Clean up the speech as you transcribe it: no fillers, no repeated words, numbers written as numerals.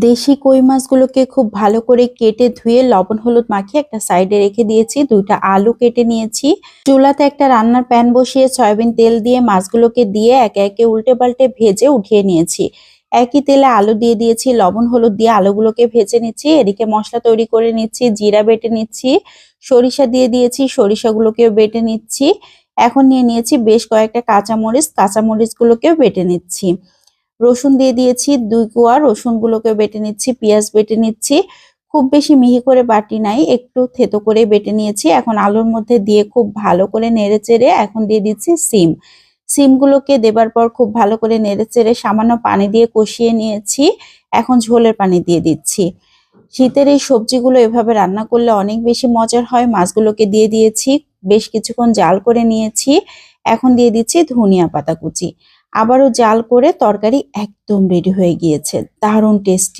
দেশি কই মাছগুলোকে খুব ভালো করে কেটে ধুয়ে লবণ হলুদ মাখিয়ে একটা সাইডে রেখে দিয়েছি। 2টা আলু কেটে নিয়েছি। চুলাতে একটা রান্নার প্যান বসিয়ে সয়াবিন তেল দিয়ে মাছগুলোকে দিয়ে একে একে উল্টে পাল্টে ভেজে উঠিয়ে নিয়েছি। একই তেলে আলু দিয়ে দিয়েছি, লবণ হলুদ দিয়ে আলুগুলোকে ভেজে নিচ্ছি। এদিকে মশলা তৈরি করে নিচ্ছি, জিরা বেটে নিচ্ছি, সরিষা দিয়ে দিয়েছি, সরিষাগুলোকেও বেটে নিচ্ছি। এখন নিয়ে নিয়েছি বেশ কয়েকটা কাঁচামরিচ, কাঁচামরিচগুলোকেও বেটে নিচ্ছি। রসুন দিয়ে দিয়েছি 2 কোয়া, রসুনগুলোকে বেটে নিচ্ছি, পেঁয়াজ বেটে নিচ্ছি। খুব বেশি মিহি করে বাটি নাই, একটু থেতো করে বেটে নিয়েছি। এখন আলুর মধ্যে দিয়ে খুব ভালো করে নেড়েচেড়ে এখন দিয়ে দিচ্ছি সিম। সিমগুলোকে দেবার পর খুব ভালো করে নেড়েচেড়ে সামান্য পানি দিয়ে কষিয়ে নিয়েছি। এখন ঝোলের পানি দিয়ে দিচ্ছি। শীতের এই সবজিগুলো এভাবে রান্না করলে অনেক বেশি মজার হয়। মাছগুলোকে দিয়ে দিয়েছি, বেশ কিছুক্ষণ জাল করে নিয়েছি। এখন দিয়ে দিচ্ছি ধনিয়া পাতা কুচি। আবারও জাল করে তরকারি একদম রেডি হয়ে গিয়েছে। দারুণ টেস্টি।